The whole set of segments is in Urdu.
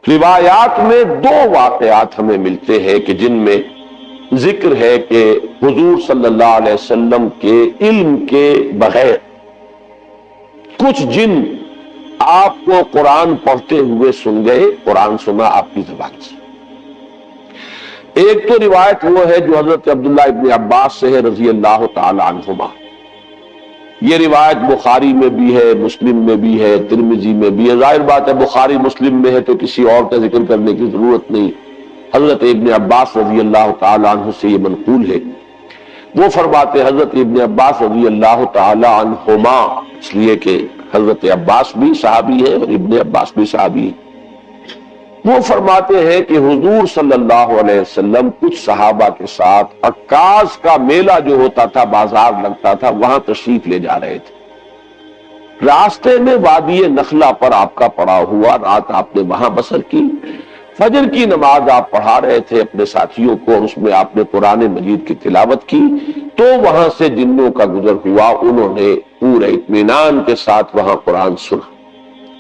روایات میں دو واقعات ہمیں ملتے ہیں کہ جن میں ذکر ہے کہ حضور صلی اللہ علیہ وسلم کے علم کے بغیر کچھ جن آپ کو قرآن پڑھتے ہوئے سن گئے، قرآن سنا آپ کی زبان سے۔ ایک تو روایت وہ ہے جو حضرت عبداللہ ابن عباس سے ہے رضی اللہ تعالی عنہما۔ یہ روایت بخاری میں بھی ہے، مسلم میں بھی ہے، ترمذی میں بھی ہے۔ ظاہر بات ہے بخاری مسلم میں ہے تو کسی اور کا ذکر کرنے کی ضرورت نہیں، حضرت ابن عباس رضی اللہ تعالی عنہ سے یہ منقول ہے۔ وہ فرماتے حضرت ابن عباس رضی اللہ تعالی عنہما، اس لیے کہ حضرت عباس بھی صحابی ہے اور ابن عباس بھی صحابی ہے، وہ فرماتے ہیں کہ حضور صلی اللہ علیہ وسلم کچھ صحابہ کے ساتھ عکاظ کا میلہ جو ہوتا تھا، بازار لگتا تھا، وہاں تشریف لے جا رہے تھے۔ راستے میں وادی نخلہ پر آپ کا پڑاؤ ہوا، رات آپ نے وہاں بسر کی، فجر کی نماز آپ پڑھا رہے تھے اپنے ساتھیوں کو اور اس میں آپ نے قرآن مجید کی تلاوت کی، تو وہاں سے جنوں کا گزر ہوا، انہوں نے پورے اطمینان کے ساتھ وہاں قرآن سنا۔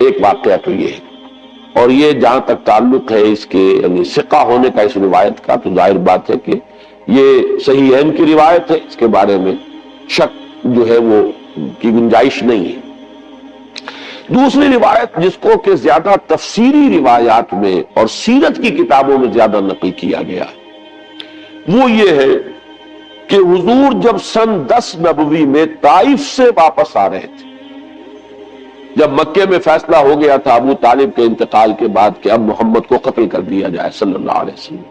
ایک واقعہ تو یہ ہے، اور یہ جہاں تک تعلق ہے اس کے یعنی ثقہ ہونے کا اس روایت کا، تو ظاہر بات ہے کہ یہ صحیحین کی روایت ہے، اس کے بارے میں شک جو ہے وہ کی گنجائش نہیں ہے۔ دوسری روایت جس کو کہ زیادہ تفسیری روایات میں اور سیرت کی کتابوں میں زیادہ نقل کیا گیا ہے، وہ یہ ہے کہ حضور جب سن 10 نبوی میں طائف سے واپس آ رہے تھے، جب مکے میں فیصلہ ہو گیا تھا ابو طالب کے انتقال کے بعد کہ اب محمد کو قتل کر دیا جائے صلی اللہ علیہ وسلم،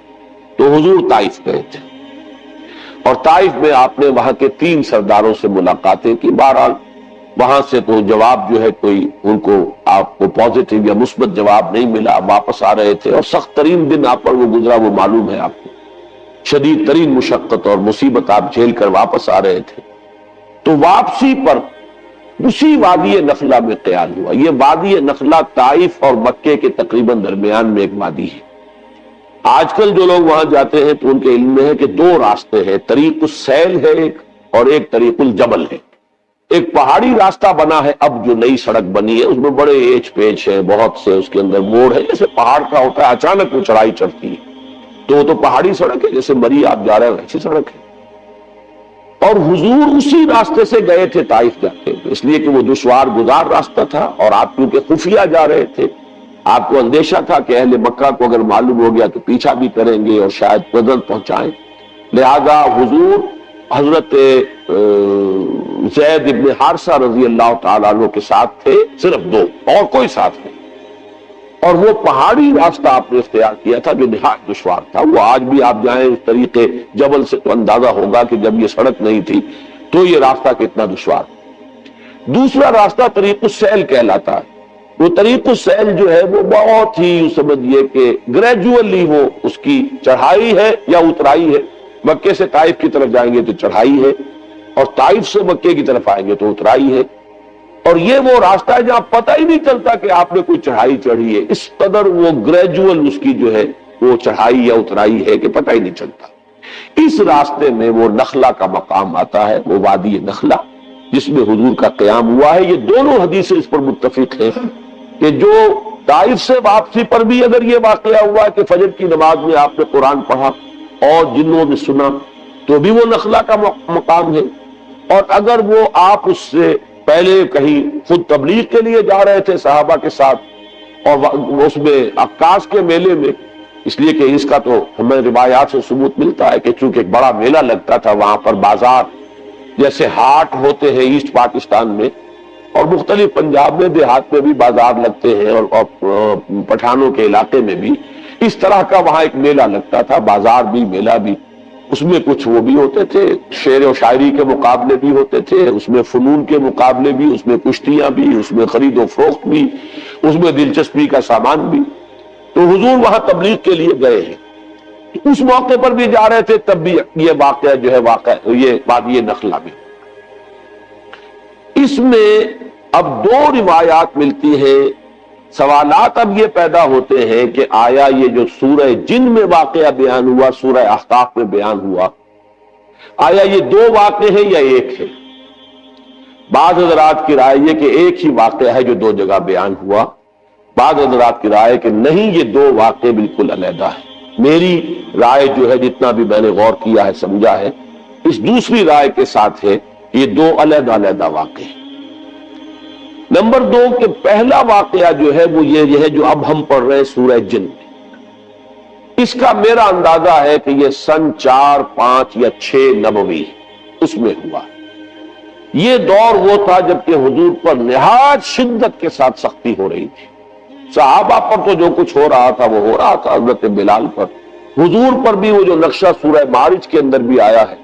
تو حضور طائف گئے تھے، اور طائف میں آپ نے وہاں کے 3 سرداروں سے ملاقاتیں کی۔ بہرحال وہاں سے تو جواب جو ہے کوئی ان کو آپ کو پازیٹیو یا مثبت جواب نہیں ملا، واپس آ رہے تھے، اور سخت ترین دن آپ پر وہ گزرا وہ معلوم ہے آپ کو، شدید ترین مشقت اور مصیبت آپ جھیل کر واپس آ رہے تھے۔ تو واپسی پر اسی وادی نخلہ میں قیام ہوا۔ یہ وادی نخلہ طائف اور مکے کے تقریباً درمیان میں ایک وادی ہے۔ آج کل جو لوگ وہاں جاتے ہیں تو ان کے علم میں ہے کہ 2 راستے ہیں، طریق السیل ہے ایک، اور ایک طریق الجبل ہے۔ ایک پہاڑی راستہ بنا ہے، اب جو نئی سڑک بنی ہے اس میں بڑے ایچ پیچ ہے، بہت سے اس کے اندر موڑ ہے، جیسے پہاڑ کا ہوتا ہے، اچانک وہ چڑھائی چڑھتی ہے، تو وہ تو پہاڑی سڑک ہے، جیسے مری آپ جا رہے ہیں ویسی سڑک ہے۔ اور حضور اسی راستے سے گئے تھے طائف جاتے ہوئے، اس لیے کہ وہ دشوار گزار راستہ تھا، اور آپ کیونکہ خفیہ جا رہے تھے، آپ کو اندیشہ تھا کہ اہل مکہ کو اگر معلوم ہو گیا تو پیچھا بھی کریں گے اور شاید نظر پہنچائیں، لہذا حضور حضرت زید ابن حارثہ رضی اللہ تعالیٰ عنہ کے ساتھ تھے، صرف 2 اور کوئی ساتھ نہیں، اور وہ پہاڑی راستہ آپ نے اختیار کیا تھا جو نہایت دشوار تھا۔ وہ آج بھی آپ جائیں اس طریقے جبل سے تو اندازہ ہوگا کہ جب یہ سڑک نہیں تھی تو یہ راستہ کتنا دشوار۔ دوسرا راستہ طریق السیل کہلاتا ہے۔ وہ طریق السیل جو ہے وہ بہت ہی سمجھیے کہ گریجولی وہ اس کی چڑھائی ہے یا اترائی ہے۔ مکے سے طائف کی طرف جائیں گے تو چڑھائی ہے، اور طائف سے مکے کی طرف آئیں گے تو اترائی ہے، اور یہ وہ راستہ ہے جہاں پتہ ہی نہیں چلتا کہ آپ نے کوئی چڑھائی چڑھی ہے، اس قدر وہ گریجول اس کی جو ہے وہ چڑھائی یا اترائی ہے کہ پتہ ہی نہیں چلتا۔ اس راستے میں وہ نخلہ کا مقام آتا ہے، وہ وادی نخلہ جس میں حضور کا قیام ہوا ہے۔ یہ دونوں حدیثیں اس پر متفق ہیں کہ جو طائف سے واپسی پر بھی اگر یہ واقعہ ہوا کہ فجر کی نماز میں آپ نے قرآن پڑھا اور جنوں نے سنا، تو بھی وہ نخلہ کا مقام ہے، اور اگر وہ آپ اس سے پہلے کہیں خود تبلیغ کے لیے جا رہے تھے صحابہ کے ساتھ، اور اس میں عکاظ کے میلے میں، اس لیے کہ اس کا تو ہمیں روایات سے ثبوت ملتا ہے کہ چونکہ ایک بڑا میلہ لگتا تھا وہاں پر، بازار جیسے ہاٹ ہوتے ہیں ایسٹ پاکستان میں، اور مختلف پنجاب میں دیہات میں بھی بازار لگتے ہیں، اور پٹھانوں کے علاقے میں بھی اس طرح کا وہاں ایک میلہ لگتا تھا، بازار بھی میلہ بھی۔ اس میں کچھ وہ بھی ہوتے تھے، شعر و شاعری کے مقابلے بھی ہوتے تھے، اس میں فنون کے مقابلے بھی، اس میں کشتیاں بھی، اس میں خرید و فروخت بھی، اس میں دلچسپی کا سامان بھی۔ تو حضور وہاں تبلیغ کے لیے گئے ہیں، اس موقع پر بھی جا رہے تھے، تب بھی یہ واقعہ جو ہے یہ وادی نخلہ میں۔ اس میں اب 2 روایات ملتی ہیں، سوالات اب یہ پیدا ہوتے ہیں کہ آیا یہ جو سورہ جن میں واقعہ بیان ہوا، سورہ احقاف میں بیان ہوا، آیا یہ 2 واقعے ہیں یا ایک ہے؟ بعض حضرات کی رائے یہ کہ ایک ہی واقعہ ہے جو 2 جگہ بیان ہوا، بعض حضرات کی رائے کہ نہیں، یہ دو واقعے بالکل علیحدہ ہیں۔ میری رائے جو ہے، جتنا بھی میں نے غور کیا ہے، سمجھا ہے، اس دوسری رائے کے ساتھ ہے کہ یہ دو علیحدہ علیحدہ واقعے ہیں۔ نمبر دو کہ پہلا واقعہ جو ہے وہ یہ ہے جو اب ہم پڑھ رہے ہیں سورہ جن میں، اس کا میرا اندازہ ہے کہ یہ سن 4، 5 یا 6 نبوی اس میں ہوا۔ یہ دور وہ تھا جب کہ حضور پر نہایت شدت کے ساتھ سختی ہو رہی تھی۔ صحابہ پر تو جو کچھ ہو رہا تھا وہ ہو رہا تھا، حضرت بلال پر، حضور پر بھی وہ جو نقشہ سورہ معارج کے اندر بھی آیا ہے،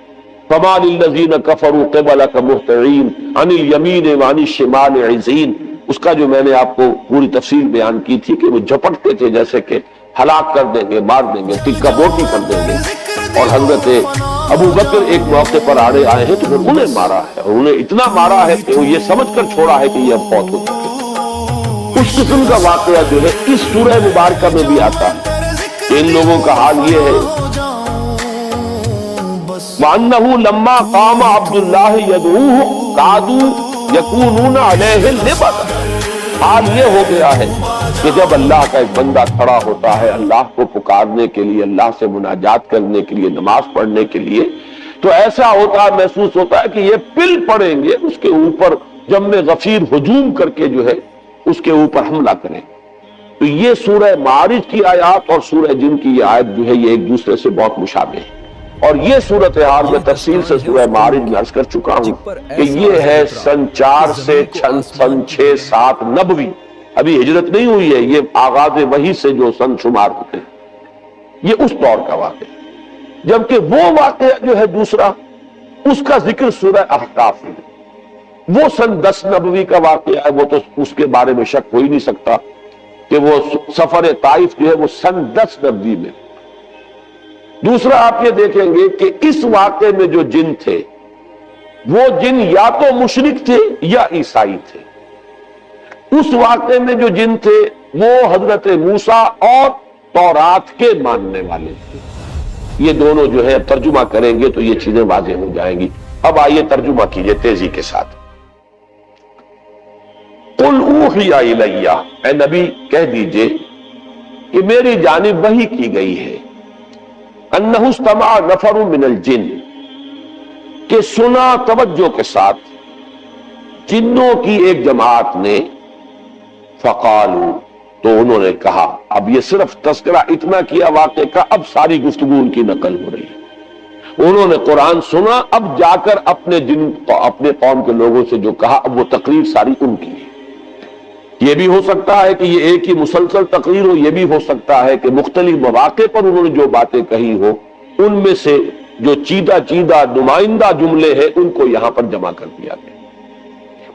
فَمَا لِلَّذِينَ كَفَرُوا قِبَلَكَ مُهْطِعِينَ عَنِ الْيَمِينِ وَعَنِ الشِّمَالِ عِزِينَ۔ اس کا جو میں نے آپ کو پوری تفصیل بیان کی تھی کہ وہ جھپٹتے تھے جیسے کہ ہلاک کر دیں گے، مار دیں گے، ٹکا بوٹی کر دیں گے۔ اور حضرت ابو بکر ایک موقع پر آڑے آئے ہیں تو پھر انہیں مارا ہے، اور انہیں اتنا مارا ہے کہ وہ یہ سمجھ کر چھوڑا ہے کہ یہ اب فوت ہو چکے۔ اس قسم کا واقعہ جو ہے اس سورہ مبارکہ میں بھی آتا ہے کہ ان لوگوں کا حال یہ ہے، وَأَنَّهُ لَمَّا قَامَ عَبْدُ اللَّهِ يَدْعُوهُ كَادُوا يَكُونُونَ عَلَيْهِ لِبَدًا۔ حال یہ ہو گیا ہے کہ جب اللہ کا ایک بندہ کھڑا ہوتا ہے اللہ کو پکارنے کے لیے، اللہ سے مناجات کرنے کے لیے، نماز پڑھنے کے لیے، تو ایسا ہوتا ہے، محسوس ہوتا ہے کہ یہ پل پڑیں گے اس کے اوپر، جم غفیر ہجوم کر کے جو ہے اس کے اوپر حملہ کریں۔ تو یہ سورہ معارج کی آیات اور سورہ جن کی یہ آیت جو ہے یہ ایک دوسرے سے بہت مشابہ ہے، اور یہ صورتحال میں تفصیل سے سورہ معارج میں عرض کر چکا ہوں کہ یہ ہے سن 4 سے سن 6، 7 نبوی، ابھی ہجرت نہیں ہوئی ہے، یہ آغاز وحی سے جو سن شمار ہوتے ہیں، یہ اس دور کا واقعہ ہے۔ جبکہ وہ واقعہ جو ہے دوسرا، اس کا ذکر سورہ احقاف میں، وہ سن 10 نبوی کا واقعہ ہے، وہ تو اس کے بارے میں شک ہو ہی نہیں سکتا کہ وہ سفر طائف جو ہے وہ سن 10 نبوی میں۔ دوسرا آپ یہ دیکھیں گے کہ اس واقعے میں جو جن تھے وہ جن یا تو مشرک تھے یا عیسائی تھے۔ اس واقعے میں جو جن تھے وہ حضرت موسیٰ اور تورات کے ماننے والے تھے۔ یہ دونوں جو ہے ترجمہ کریں گے تو یہ چیزیں واضح ہو جائیں گی۔ اب آئیے ترجمہ کیجئے تیزی کے ساتھ۔ قُلْ أُوحِيَ إِلَيَّ، اے نبی کہہ دیجئے کہ میری جانب وحی کی گئی ہے، أَنَّهُ اسْتَمَعَ نَفَرٌ مِّنَ الْجِنِّ، کہ سنا توجہ کے ساتھ جنوں کی ایک جماعت نے، فَقَالُوا، تو انہوں نے کہا۔ اب یہ صرف تذکرہ اتنا کیا واقعے کا، اب ساری گفتگو ان کی نقل ہو رہی ہے۔ انہوں نے قرآن سنا، اب جا کر اپنے قوم کے لوگوں سے جو کہا، اب وہ تقریر ساری ان کی ہے۔ یہ بھی ہو سکتا ہے کہ یہ ایک ہی مسلسل تقریر ہو، یہ بھی ہو سکتا ہے کہ مختلف مواقع پر انہوں نے جو باتیں کہی ہو، ان میں سے جو چیدہ نمائندہ جملے ہیں ان کو یہاں پر جمع کر دیا گیا۔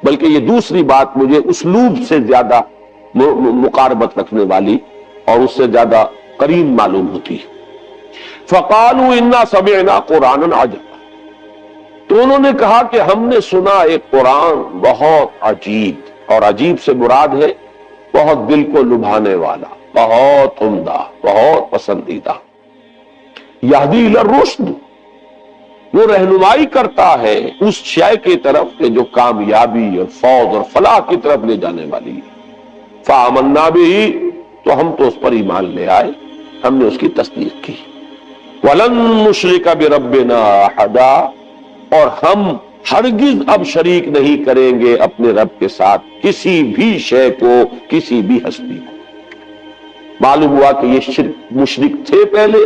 بلکہ یہ دوسری بات مجھے اسلوب سے زیادہ مقاربت رکھنے والی اور اس سے زیادہ قریب معلوم ہوتی ہے۔ فَقَالُوا إِنَّا سَمِعْنَا قُرْآنًا عَجَبًا، تو انہوں نے کہا کہ ہم نے سنا ایک قرآن بہت عجیب، اور عجیب سے مراد ہے بہت دل کو لبھانے والا، بہت عمدہ، بہت پسندیدہ۔ یہدی الی الرشد، وہ رہنمائی کرتا ہے اس شے کی طرف کہ جو کامیابی اور فوز اور فلاح کی طرف لے جانے والی ہے۔ فآمنا بہ، تو ہم تو اس پر ایمان لے آئے، ہم نے اس کی تصدیق کی۔ ولن نشرک بربنا احدا، اور ہم ہرگز اب شریک نہیں کریں گے اپنے رب کے ساتھ کسی بھی شے کو، کسی بھی ہستی کو۔ معلوم ہوا کہ یہ مشرک تھے پہلے،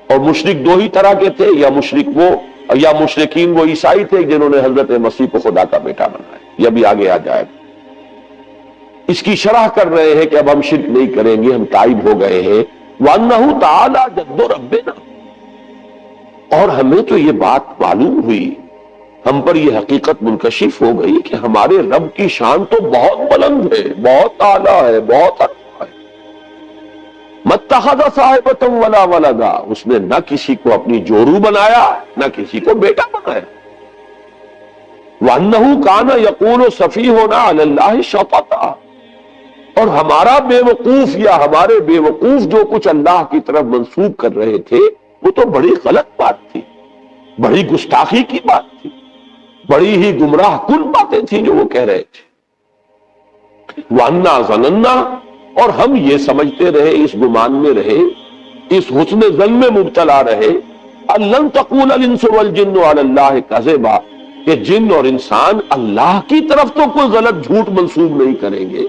اور مشرک دو ہی طرح کے تھے، یا مشرک وہ یا مشرکین وہ عیسائی تھے جنہوں نے حضرت مسیح کو خدا کا بیٹا بنایا۔ یہ بھی آگے آ جائے گا۔ اس کی شرح کر رہے ہیں کہ اب ہم شرک نہیں کریں گے، ہم تائب ہو گئے ہیں۔ وَأَنَّهُ تَعَالَى جَدُّ رَبِّنَا، اور ہمیں تو یہ بات معلوم ہوئی، ہم پر یہ حقیقت منکشف ہو گئی کہ ہمارے رب کی شان تو بہت بلند ہے، بہت اعلیٰ ہے، بہت اعلیٰ ہے۔ مَتَّخَذَ صَاحِبَةً وَلَا وَلَدًا، اس نے نہ کسی کو اپنی جورو بنایا، نہ کسی کو بیٹا بنایا۔ وَأَنَّهُ كَانَ يَقُولُ سَفِيهُنَا عَلَى اللَّهِ شَطَطًا، اور ہمارا بے وقوف یا ہمارے بے وقوف جو کچھ اللہ کی طرف منسوب کر رہے تھے وہ تو بڑی غلط بات تھی، بڑی گستاخی کی بات تھی، بڑی ہی گمراہ کن باتیں تھیں جو وہ کہہ رہے تھے۔ وَأَنَّا ظَنَنَّا، اور ہم یہ سمجھتے رہے، اس گمان میں رہے، اس حسن ظن میں مبتلا رہے، لن تقول الانس والجن علی اللہ کذبا، کہ جن اور انسان اللہ کی طرف تو کوئی غلط جھوٹ منسوب نہیں کریں گے۔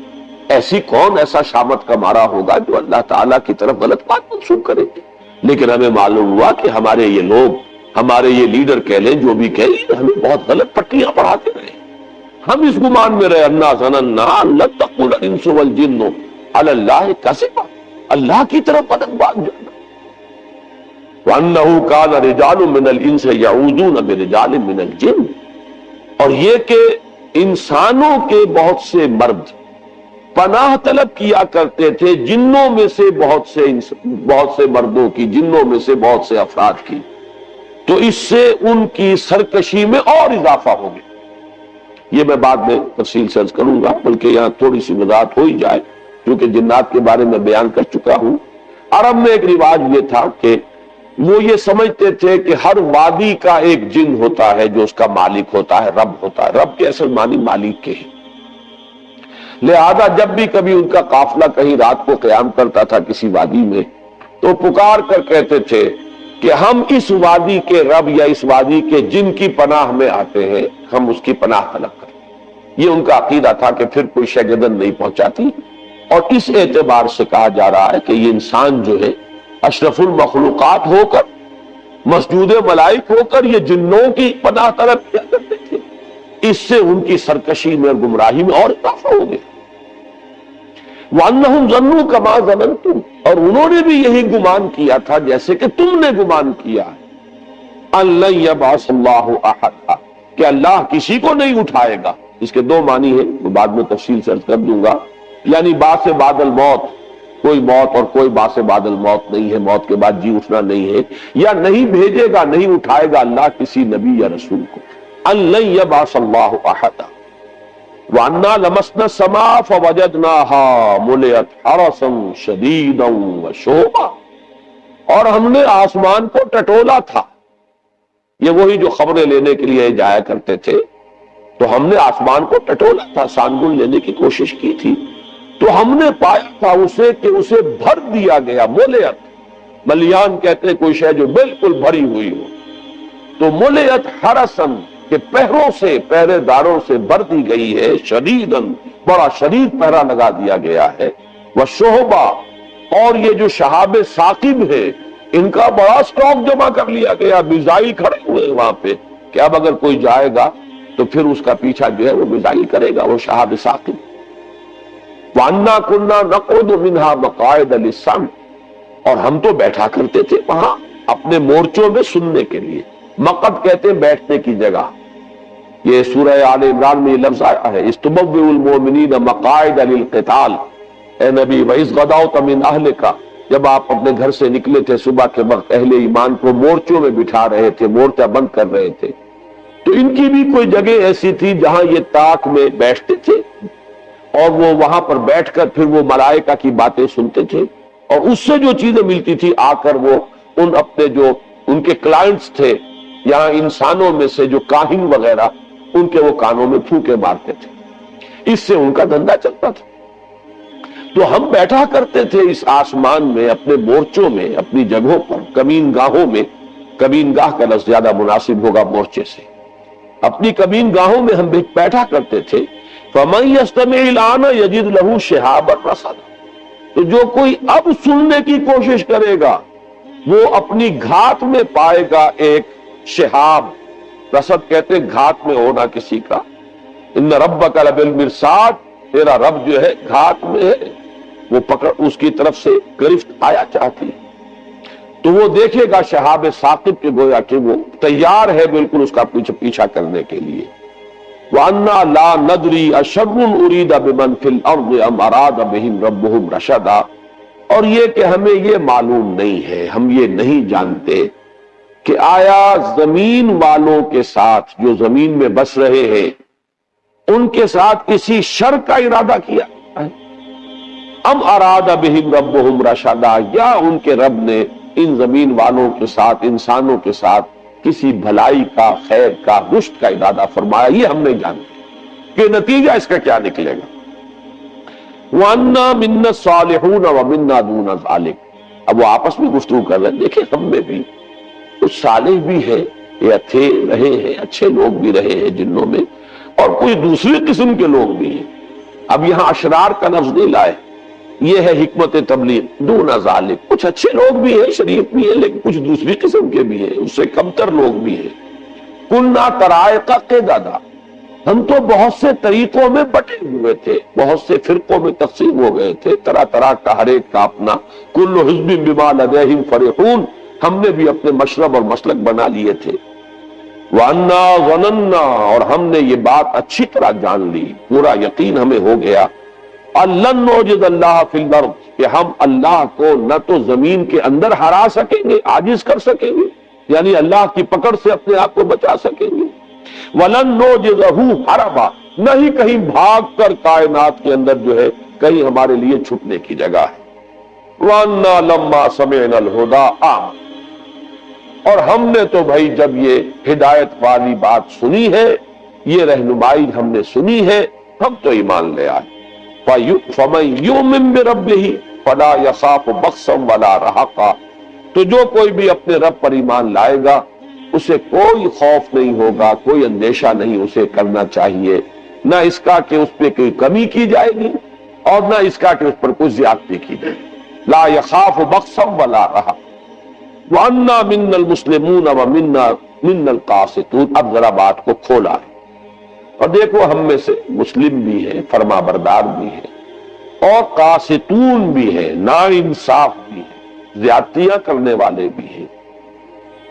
ایسی کون ایسا شامت کا مارا ہوگا جو اللہ تعالیٰ کی طرف غلط بات منسوب کرے گے؟ لیکن ہمیں معلوم ہوا کہ ہمارے یہ لوگ، ہمارے یہ لیڈر کہہ لیں، جو بھی کہہ لیں، ہمیں بہت غلط پٹیاں پڑھاتے رہے۔ ہم اس گمان میں رہے، انا ظننا لن تقول الانس والجن علی اللہ کذبا، اللہ کی طرف غلط بات جانا۔ وَأَنَّهُ كَانَ رِجَالٌ مِّنَ الْإِنسِ يَعُوذُونَ بِرِجَالٍ مِّنَ الْجِنِّ، اور یہ کہ انسانوں کے بہت سے مرد پناہ طلب کیا کرتے تھے جنوں میں سے بہت سے مردوں کی، جنوں میں سے بہت سے افراد کی، تو اس سے ان کی سرکشی میں اور اضافہ ہو گیا۔ یہ میں بعد میں تفصیل سے عرض کروں گا، بلکہ یہاں تھوڑی سی وضاحت ہو ہی جائے، کیونکہ جنات کے بارے میں بیان کر چکا ہوں۔ عرب میں ایک رواج یہ تھا کہ وہ یہ سمجھتے تھے کہ ہر وادی کا ایک جن ہوتا ہے جو اس کا مالک ہوتا ہے، رب ہوتا ہے۔ رب کے اصل معنی مالک کے ہیں، لہذا جب بھی کبھی ان کا قافلہ کہیں رات کو قیام کرتا تھا کسی وادی میں، تو پکار کر کہتے تھے کہ ہم اس وادی کے رب یا اس وادی کے جن کی پناہ میں آتے ہیں، ہم اس کی پناہ طلب کریں۔ یہ ان کا عقیدہ تھا کہ پھر کوئی شے گردن نہیں پہنچاتی، اور اس اعتبار سے کہا جا رہا ہے کہ یہ انسان جو ہے اشرف المخلوقات ہو کر، مسجود ملائک ہو کر، یہ جنوں کی پناہ طلب کیا کرتے تھے۔ اس سے ان کی سرکشی میں اور گمراہی میں اور اضافہ ہو گیا۔ وَأَنَّهُمْ ظَنُّوا كَمَا ظَنَنْتُمْ، اور انہوں نے بھی یہی گمان کیا تھا جیسے کہ تم نے گمان کیا ہے، أَن لَن يَبْعَثَ اللَّهُ أَحَدًا، کہ اللہ کسی کو نہیں اٹھائے گا۔ اس کے دو معنی ہیں، وہ بعد میں تفصیل سے عرض کر دوں گا، یعنی بعث بعد الموت، کوئی موت اور کوئی بعث بعد الموت نہیں ہے، موت کے بعد جی اٹھنا نہیں ہے، یا نہیں بھیجے گا، نہیں اٹھائے گا اللہ کسی نبی یا رسول کو۔ أَن لَن يَبْعَثَ اللَّهُ أَحَدًا وَأَنَّا لَمَسْنَا السَّمَاءَ فَوَجَدْنَاهَا مُلِئَتْ حَرَسًا شَدِيدًا وَشُهُبًا، اور ہم نے آسمان کو ٹٹولا تھا۔ یہ وہی جو خبریں لینے کے لیے جایا کرتے تھے، تو ہم نے آسمان کو ٹٹولا تھا، سانگن لینے کی کوشش کی تھی، تو ہم نے پایا تھا اسے کہ اسے بھر دیا گیا۔ مُلِئَتْ، ملیان کہتے ہیں کوئی شے جو بالکل بھری ہوئی ہو، تو مُلِئَتْ حَرَسًا، کہ پہروں سے، پہرے داروں سے بھر دی گئی ہے، شدیداً، بڑا شدید پہرا لگا دیا گیا ہے، وَشُہُبًا، اور یہ جو شہاب ثاقب ہے ان کا بڑا اسٹاک جمع کر لیا گیا، میزائل کھڑے ہوئے وہاں پہ کہ اب اگر کوئی جائے گا تو پھر اس کا پیچھا جو ہے وہ میزائل کرے گا، وہ شہاب ثاقب۔ وَأَنَّا كُنَّا نَقْعُدُ مِنْهَا مَقَاعِدَ لِلسَّمْعِ، اور ہم تو بیٹھا کرتے تھے وہاں اپنے مورچوں میں سننے کے لیے۔ مقعد کہتے ہیں بیٹھنے کی جگہ، یہ سورہ آل عمران میں یہ لفظ آیا ہے، اِسْتُبَوِّئُ الْمُؤْمِنِينَ مَقَاعِدَ لِلْقِتَالِ، اے نبی وَإِذْ غَدَوْتَ مِنْ أَهْلِكَ، جب آپ اپنے گھر سے نکلے تھے صبح کے وقت، اہل ایمان کو مورچوں میں بٹھا رہے تھے، مورچہ بند کر رہے تھے، تو ان کی بھی کوئی جگہ ایسی تھی جہاں یہ طاق میں بیٹھتے تھے، اور وہ وہاں پر بیٹھ کر پھر وہ ملائکہ کی باتیں سنتے تھے، اور اس سے جو چیزیں ملتی تھی آ کر وہ ان اپنے جو ان کے کلائنٹس تھے یہاں انسانوں میں سے جو کاہن وغیرہ، ان کے وہ کانوں میں پھونکے مارتے تھے، اس سے ان کا دھندا چلتا تھا۔ تو ہم بیٹھا کرتے تھے اس آسمان میں، اپنے مورچوں میں، اپنی جگہوں پر، کمین گاہوں میں، کمین گاہ کا لفظ زیادہ مناسب ہوگا مورچے سے، اپنی کمین گاہوں میں ہم بیٹھا کرتے تھے۔ فَمَن يَسْتَمِعِ الْآنَ يَجِدْ لَهُ شِهَابًا رَصَدًا، تو جو کوئی اب سننے کی کوشش کرے گا وہ اپنی گھات میں پائے گا ایک شہاب، رصد کہتے ہیں گھات میں ہونا کسی کا۔ ان ربک لبالمرصاد، تیرا رب جو ہے گھات میں ہے، وہ پکڑ اس کی طرف سے گرفت آیا چاہتی ہے، تو وہ دیکھے گا شہاب ثاقب کے گویا کہ وہ تیار ہے بالکل اس کا پیچھا کرنے کے لیے۔ وَأَنَّا لَا نَدْرِي أَشَرٌّ أُرِيدَ بِمَنْ فِي الْأَرْضِ أَمْ أَرَادَ بِهِمْ رَبُّهُمْ رَشَدًا، اور یہ کہ ہمیں یہ معلوم نہیں ہے، ہم یہ نہیں جانتے کہ آیا زمین والوں کے ساتھ جو زمین میں بس رہے ہیں ان کے ساتھ کسی شر کا ارادہ کیا ہے، ام اراد بہم ربہم رشدا، یا ان کے رب نے ان زمین والوں کے ساتھ، انسانوں کے ساتھ کسی بھلائی کا، خیر کا، رشد کا ارادہ فرمایا، یہ ہم نہیں جانتے کہ نتیجہ اس کا کیا نکلے گا۔ وَأَنَّا مِنَّا الصَّالِحُونَ وَمِنَّا دُونَ ذَلِكَ۔ اب وہ آپس میں گفتگو کر رہے ہیں، دیکھیں ہم میں بھی کچھ صالح بھی ہے یا تھے رہے ہیں، اچھے لوگ بھی رہے ہیں جنوں میں، اور کوئی دوسری قسم کے لوگ بھی ہیں۔ اب یہاں اشرار کا لفظ نہیں لائے، یہ ہے حکمت تبلیغ، دون ذالک، کچھ اچھے لوگ بھی ہیں، شریف بھی ہیں، لیکن کچھ دوسری قسم کے بھی ہیں، اس سے کمتر لوگ بھی ہیں۔ کُنَّا طَرَائِقَ قِدَدًا، ہم تو بہت سے طریقوں میں بٹے ہوئے تھے، بہت سے فرقوں میں تقسیم ہو گئے تھے، طرح طرح کا ہر ایک کا اپنا، کل حزب بما لدیہم فرحون، ہم نے بھی اپنے مشرب اور مسلک بنا لیے تھے۔ وَأَنَّا ظَنَنَّا، اور ہم نے یہ بات اچھی طرح جان لی، پورا یقین ہمیں ہو گیا، أَلَّن نُعْجِزَ اللَّهَ فِي الْأَرْضِ، کہ ہم اللہ کو نہ تو زمین کے اندر ہرا سکیں گے، عاجز کر سکیں گے، یعنی اللہ کی پکڑ سے اپنے آپ کو بچا سکیں گے، وَلَن نُعْجِزَهُ هَرَبًا، نہ ہی کہیں بھاگ کر کائنات کے اندر جو ہے کہیں ہمارے لیے چھپنے کی جگہ ہے۔ وَأَنَّا لَمَّا سَمِعْنَا الْهُدَىٰ آمَنَّا، اور ہم نے تو بھائی جب یہ ہدایت والی بات سنی ہے، یہ رہنمائی ہم نے سنی ہے، ہم تو ایمان لے آئے۔ فَمَن يُؤْمِن بِرَبِّهِ فَلَا يَخَافُ بَخْسًا وَلَا رَهَقًا، تو جو کوئی بھی اپنے رب پر ایمان لائے گا اسے کوئی خوف نہیں ہوگا، کوئی اندیشہ نہیں اسے کرنا چاہیے، نہ اس کا کہ اس پہ کوئی کمی کی جائے گی اور نہ اس کا کہ اس پر کوئی زیادتی کی جائے گی۔ لا يخاف بخسا ولا رهقا وَأَنَّا مِنَّا الْمُسْلِمُونَ وَمِنَّا مِنَّا الْقَاسِطُونَ۔ اب ذرا بات کو کھولا ہے اور دیکھو ہم میں سے مسلم بھی ہے، فرما بردار بھی ہے، اور قاسطون بھی ہے، نا انصاف بھی ہے، زیادتیاں کرنے والے بھی ہیں۔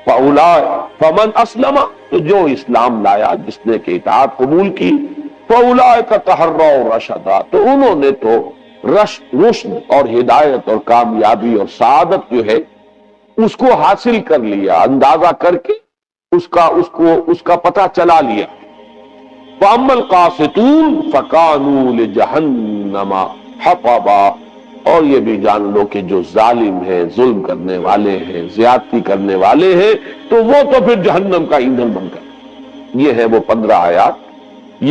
فَمَنْ أَسْلَمَ، تو جو اسلام لایا، جس نے کہ اطاعت قبول کی، فَأُولَٰئِكَ تَحَرَّوْا رَشَدًا، تو انہوں نے تو رشد اور ہدایت اور کامیابی اور سعادت جو ہے اس کو حاصل کر لیا، اندازہ کر کے اس کا پتہ چلا لیا۔ وَأَمَّا الْقَاسِطُونَ فَكَانُوا لِجَهَنَّمَ حَطَبًا، اور یہ بھی جان لو کہ جو ظالم ہیں، ظلم کرنے والے ہیں، زیادتی کرنے والے ہیں، تو وہ تو پھر جہنم کا ایندھن بن کر۔ یہ ہے وہ 15 آیات،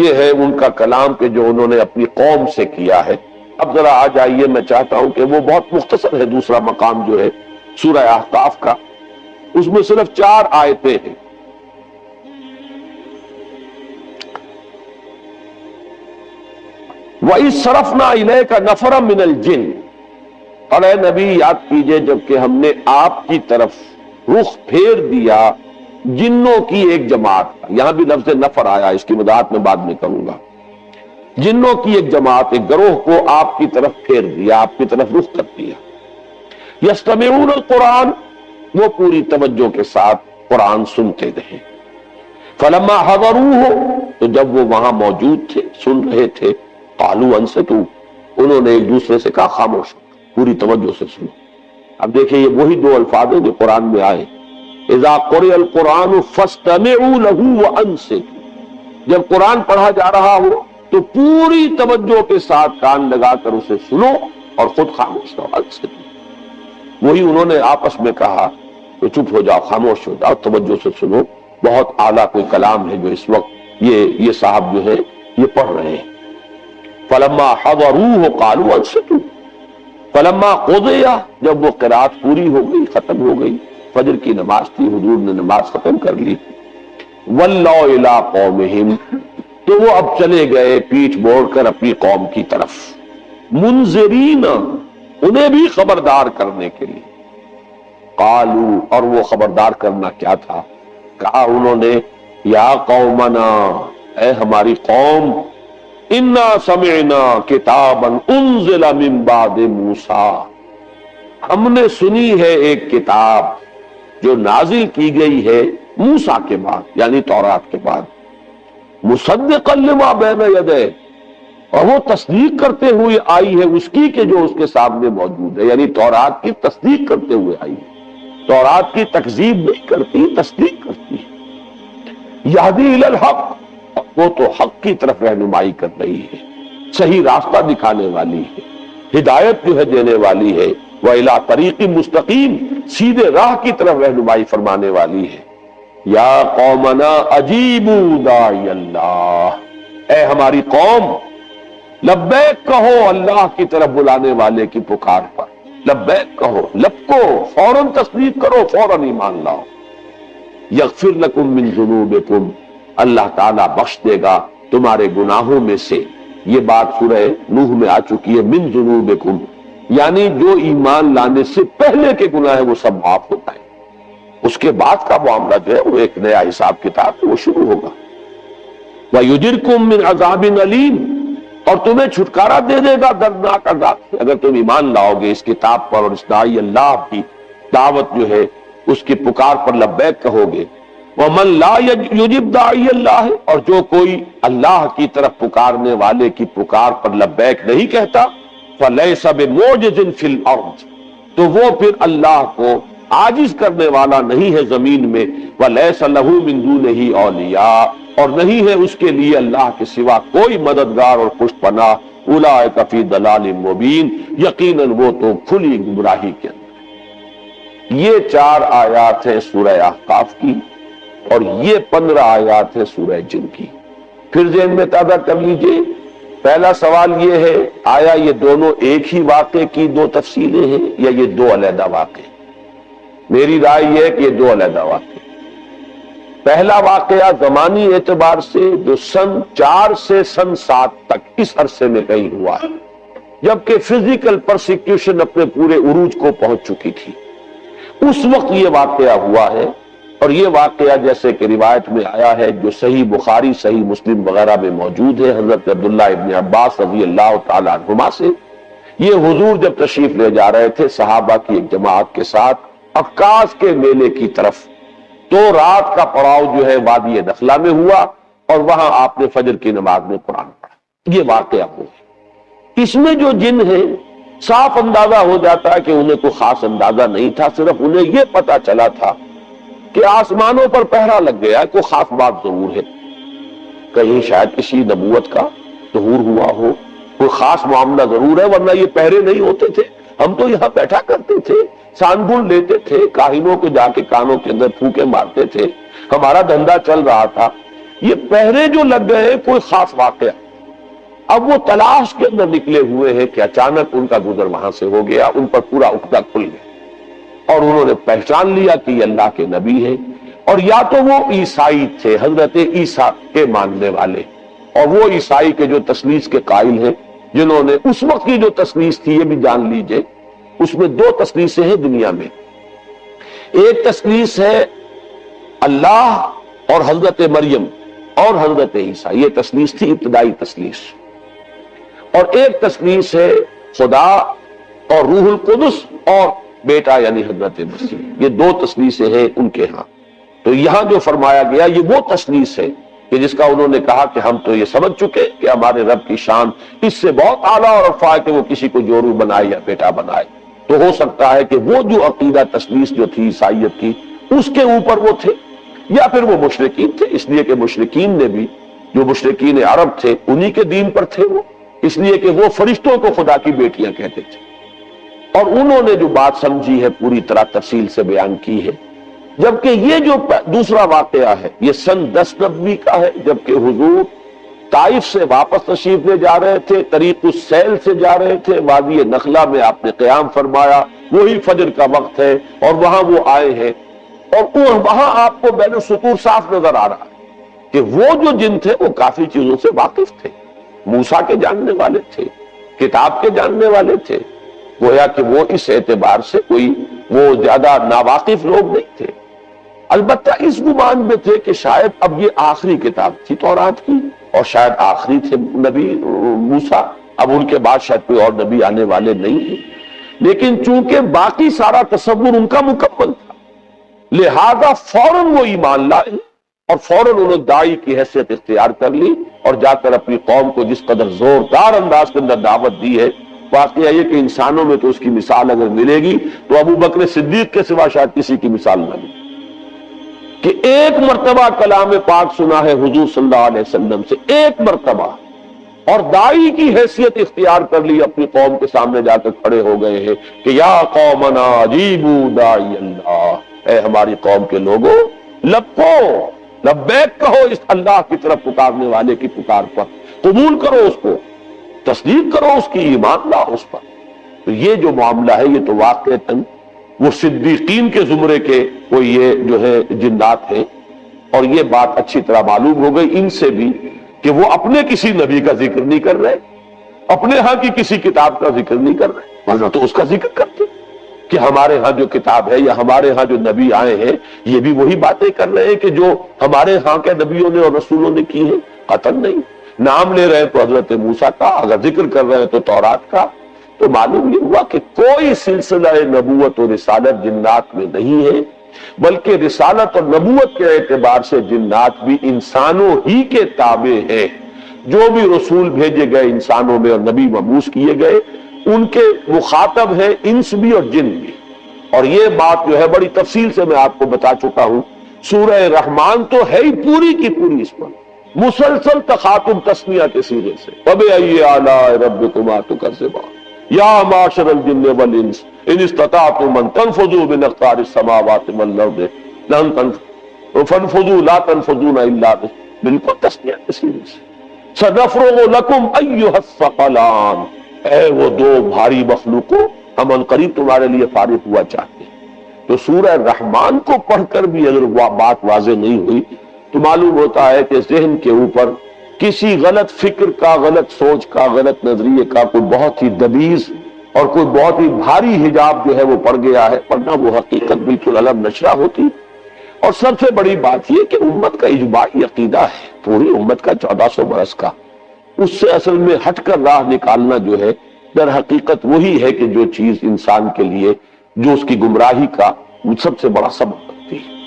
یہ ہے ان کا کلام کہ جو انہوں نے اپنی قوم سے کیا ہے۔ اب ذرا آ جائیے، میں چاہتا ہوں کہ وہ بہت مختصر ہے، دوسرا مقام جو ہے سورہ احقاف کا، اس میں صرف 4 آیتیں ہیں۔ وَإِذْ صَرَفْنَا إِلَيْكَ نَفَرًا مِنَ الْجِنِّ، اور اے نبی یاد کیجئے جب کہ ہم نے آپ کی طرف رخ پھیر دیا جنوں کی ایک جماعت کا، یہاں بھی لفظ نفر آیا، اس کی وضاحت میں بعد میں کروں گا۔ جنوں کی ایک جماعت، ایک گروہ کو آپ کی طرف پھیر دیا، آپ کی طرف رخ کر دیا۔ یستمعون القرآن، وہ پوری توجہ کے ساتھ قرآن سنتے رہے۔ فلما حضروہ، تو جب وہ وہاں موجود تھے، سن رہے تھے، قالوا انصتوا، انہوں نے ایک دوسرے سے کہا خاموش، پوری توجہ سے سنو۔ اب دیکھیں یہ وہی 2 الفاظ ہیں جو قرآن میں آئے، اذا قرئ القرآن فاستمعوا له وانصتوا، جب قرآن پڑھا جا رہا ہو تو پوری توجہ کے ساتھ کان لگا کر اسے سنو اور خود خاموش رہو۔ انصتوا، وہی انہوں نے آپس میں کہا تو چپ ہو جاؤ، خاموش ہو جاؤ، توجہ سے سنو، بہت اعلیٰ کوئی کلام ہے جو اس وقت یہ صاحب جو ہے یہ پڑھ رہے ہیں۔ فلما حضروہ قالوا انصتوا، فلما قضی، جب وہ قرات پوری ہو گئی، ختم ہو گئی، فجر کی نماز تھی، حضور نے نماز ختم کر لی، ولوا الی قومہم، تو وہ اب چلے گئے پیٹھ موڑ کر اپنی قوم کی طرف، منذرین، انہیں بھی خبردار کرنے کے لیے۔ قالوا، اور وہ خبردار کرنا کیا تھا؟ کہا انہوں نے، یا قومنا، اے ہماری قوم، انا سمعنا کتابا انزل من بعد موسیٰ، ہم نے سنی ہے ایک کتاب جو نازل کی گئی ہے موسیٰ کے بعد، یعنی تورات کے بعد، مصدقا لما بین یدیہ، اور وہ تصدیق کرتے ہوئے آئی ہے اس کی کہ جو اس کے سامنے موجود ہے، یعنی تورات کی تصدیق کرتے ہوئے آئی ہے، تورات کی تکذیب نہیں کرتی، تصدیق کرتی ہے۔ یہدی الی الحق، وہ تو حق کی طرف رہنمائی کر رہی ہے، صحیح راستہ دکھانے والی ہے، ہدایت جو ہے دینے والی ہے، وَإِلَىٰ طَرِيقٍ مُسْتَقِيمٍ، سیدھے راہ کی طرف رہنمائی فرمانے والی ہے۔ یا قومنا اجیبوا داعی اللہ، اے ہماری قوم لبیک کہو اللہ کی طرف بلانے والے کی پکار پر، لبیک کہو، لبکو، فوراً تصدیق کرو، فوراً ایمان لاؤ۔ یغفر لکم من ذنوبکم، اللہ تعالیٰ بخش دے گا تمہارے گناہوں میں سے۔ یہ بات سورہ نوح میں آ چکی ہے، من ذنوبکم، یعنی جو ایمان لانے سے پہلے کے گناہ ہیں وہ سب معاف ہوتا ہے، اس کے بعد کا معاملہ جو ہے وہ ایک نیا حساب کتاب وہ شروع ہوگا۔ وَيُجِرْكُم مِّنْ عَذَابٍ أَلِيمٍ، اور تمہیں چھٹکارا دے دے گا دردناک عذاب سے اگر تم ایمان لاؤ گے اس کتاب پر اور اس داعی اللہ کی دعوت جو ہے اس کی پکار پر لبیک کہو گے۔ وَمَن لَا يُجِبْ دَاعِيَ اللَّهِ، اور جو کوئی اللہ کی طرف پکارنے والے کی پکار پر لبیک نہیں کہتا، فَلَيْسَ بِمُعْجِزٍ فِي الْأَرْضِ، تو وہ پھر اللہ کو عاجز کرنے والا نہیں ہے زمین میں۔ وَلَيْسَ لَهُ مِن دُونِهِ أَوْلِيَاءُ، اور نہیں ہے اس کے لیے اللہ کے سوا کوئی مددگار اور پشت پناہ۔ اولئک فی ضلال مبین، یقیناً وہ تو کھلی گمراہی کے اندر۔ یہ 4 آیات ہیں سورہ احقاف کی، اور یہ 15 آیات ہیں سورہ جن کی۔ پھر ذہن میں تازہ کر لیجئے، پہلا سوال یہ ہے، آیا یہ دونوں ایک ہی واقعے کی 2 تفصیلیں ہیں یا یہ 2 علیحدہ واقعے؟ میری رائے یہ ہے کہ یہ 2 علیحدہ واقعے۔ پہلا واقعہ زمانی اعتبار سے جو سن 4 سے سن 7 تک اس عرصے میں کہیں ہوا ہے، جبکہ فزیکل پرسیکیوشن اپنے پورے عروج کو پہنچ چکی تھی، اس وقت یہ واقعہ ہوا ہے۔ اور یہ واقعہ جیسے کہ روایت میں آیا ہے جو صحیح بخاری، صحیح مسلم وغیرہ میں موجود ہے، حضرت عبداللہ ابن عباس رضی اللہ تعالی عنہما سے، یہ حضور جب تشریف لے جا رہے تھے صحابہ کی ایک جماعت کے ساتھ عکاظ کے میلے کی طرف، تو رات کا پڑاؤ جو ہے وادی نخلا میں ہوا اور وہاں آپ نے فجر کی نماز میں قرآن پڑھا۔ یہ واقعہ ہوا۔ اس میں جو جن ہیں صاف اندازہ ہو جاتا ہے کہ انہیں کوئی خاص اندازہ نہیں تھا، صرف انہیں یہ پتا چلا تھا کہ آسمانوں پر پہرا لگ گیا، کوئی خاص بات ضرور ہے، کہیں شاید کسی نبوت کا ظہور ہوا ہو، کوئی خاص معاملہ ضرور ہے، ورنہ یہ پہرے نہیں ہوتے تھے۔ ہم تو یہاں بیٹھا کرتے تھے، سانگل لیتے تھے، کاہنوں کو جا کے کانوں کے اندر پھونکے مارتے تھے، ہمارا دھندا چل رہا تھا۔ یہ پہرے جو لگ گئے کوئی خاص واقعہ، اب وہ تلاش کے اندر نکلے ہوئے ہیں کہ اچانک ان کا گزر وہاں سے ہو گیا، ان پر پورا عقدہ کھل گیا اور انہوں نے پہچان لیا کہ یہ اللہ کے نبی ہے۔ اور یا تو وہ عیسائی تھے، حضرت عیسیٰ کے ماننے والے، اور وہ عیسائی کے جو تثلیث کے قائل ہیں، جنہوں نے اس وقت کی جو تثلیث تھی، یہ بھی جان لیجئے، اس میں 2 تثلیثیں ہیں دنیا میں۔ ایک تثلیث ہے اللہ اور حضرت مریم اور حضرت عیسیٰ، یہ تثلیث تھی ابتدائی تثلیث۔ اور ایک تثلیث ہے خدا اور روح القدس اور بیٹا یعنی حضرت مسیح، یہ 2 تثلیثیں ہیں ان کے ہاں۔ تو یہاں جو فرمایا گیا یہ وہ تثلیث ہے کہ جس کا انہوں نے کہا کہ ہم تو یہ سمجھ چکے کہ ہمارے رب کی شان اس سے بہت اعلیٰ اور رفع ہے کہ وہ کسی کو جورو بنائے یا بیٹا بنائے۔ تو ہو سکتا ہے کہ وہ جو عقیدہ تثلیث جو تھی عیسائیت کی اس کے اوپر وہ تھے، یا پھر وہ مشرکین تھے، اس لیے کہ مشرکین نے بھی، جو مشرکین عرب تھے انہی کے دین پر تھے وہ، اس لیے کہ وہ فرشتوں کو خدا کی بیٹیاں کہتے تھے۔ اور انہوں نے جو بات سمجھی ہے پوری طرح تفصیل سے بیان کی ہے۔ جبکہ یہ جو دوسرا واقعہ ہے یہ سن 10 نبوی کا ہے، جبکہ حضور طائف سے واپس تشریف لے جا رہے تھے، طریق السیل سے جا رہے تھے، وادی نخلا میں آپ نے قیام فرمایا، وہی فجر کا وقت ہے اور وہاں وہ آئے ہیں، اور وہاں آپ کو بین السطور صاف نظر آ رہا ہے کہ وہ جو جن تھے وہ کافی چیزوں سے واقف تھے، موسیٰ کے جاننے والے تھے، کتاب کے جاننے والے تھے، گویا کہ وہ اس اعتبار سے کوئی وہ زیادہ ناواقف لوگ نہیں تھے۔ البتہ اس گمان میں تھے کہ شاید اب یہ آخری کتاب تھی تورات کی، اور شاید آخری تھے نبی موسیٰ، اب ان کے بعد شاید کوئی اور نبی آنے والے نہیں ہیں۔ لیکن چونکہ باقی سارا تصور ان کا مکمل تھا، لہذا فوراً وہ ایمان لائے اور فوراً انہوں نے داعی کی حیثیت اختیار کر لی اور جا کر اپنی قوم کو جس قدر زوردار انداز کے اندر دعوت دی ہے۔ واقعہ یہ کہ انسانوں میں تو اس کی مثال اگر ملے گی تو ابو بکر صدیق کے سوا شاید کسی کی مثال نہ ملے، کہ ایک مرتبہ کلام پاک سنا ہے حضور صلی اللہ علیہ وسلم سے، ایک مرتبہ، اور داعی کی حیثیت اختیار کر لی، اپنی قوم کے سامنے جا کر کھڑے ہو گئے ہیں کہ یا قومنا اجیبوا داعی اللہ، اے ہماری قوم کے لوگوں لبکو، لبیک کہو اس اللہ کی طرف پکارنے والے کی پکار پر، قبول کرو اس کو، تصدیق کرو اس کی، ایمان لاؤ اس پر۔ تو یہ جو معاملہ ہے یہ تو واقعتاً وہ صدیقین کے زمرے کے وہ یہ جو ہے جنات ہیں، اور یہ بات اچھی طرح معلوم ہو گئی ان سے بھی کہ وہ اپنے کسی نبی کا ذکر نہیں کر رہے، اپنے ہاں کی کسی کتاب کا ذکر نہیں کر رہے، ورنہ تو اس کا ذکر کرتے کہ ہمارے ہاں جو کتاب ہے یا ہمارے ہاں جو نبی آئے ہیں یہ بھی وہی باتیں کر رہے ہیں کہ جو ہمارے ہاں کے نبیوں نے اور رسولوں نے کی ہیں۔ قطعاً نہیں، نام لے رہے ہیں تو حضرت موسیٰ کا، اگر ذکر کر رہے ہیں تو تورات کا۔ تو معلوم یہ ہوا کہ کوئی سلسلہ نبوت اور رسالت جنات میں نہیں ہے، بلکہ رسالت اور نبوت کے اعتبار سے جنات بھی انسانوں ہی کے تابع ہیں۔ جو بھی رسول بھیجے گئے انسانوں میں اور نبی مبعوث کیے گئے ان کے مخاطب ہیں انس بھی اور جن بھی۔ اور یہ بات جو ہے بڑی تفصیل سے میں آپ کو بتا چکا ہوں، سورہ رحمان تو ہے ہی پوری کی پوری اس پر مسلسل تخاطب تسمیہ کے سیغے سے، فَبِأَيِّ آلَاءِ رَبِّكُمَا تُكَذِّبَانِ یا معشر الجن والانس ان استطعتم ان تنفذوا من اقطار السماوات والارض لن تنفذوا فانفذوا لا تنفذون الا بالکل تسمیہ کے سیغے سے۔ سنفرغ لکم ایھا الثقلان، اے وہ دو بھاری مخلوقوں ہم عنقریب تمہارے لیے فارغ ہوا چاہتے ہیں۔ تو سورہ رحمان کو پڑھ کر بھی اگر بات واضح نہیں ہوئی تو معلوم ہوتا ہے کہ ذہن کے اوپر کسی غلط فکر کا، غلط سوچ کا، غلط نظریے کا کوئی بہت ہی دبیز اور کوئی بہت ہی بھاری حجاب جو ہے وہ پڑ گیا ہے، ورنہ وہ حقیقت بالکل علم نشرہ ہوتی۔ اور سب سے بڑی بات یہ کہ امت کا اجماعی عقیدہ ہے، پوری امت کا 1400 برس کا، اس سے اصل میں ہٹ کر راہ نکالنا جو ہے در حقیقت وہی ہے کہ جو چیز انسان کے لیے جو اس کی گمراہی کا سب سے بڑا سبب بنتی ہے۔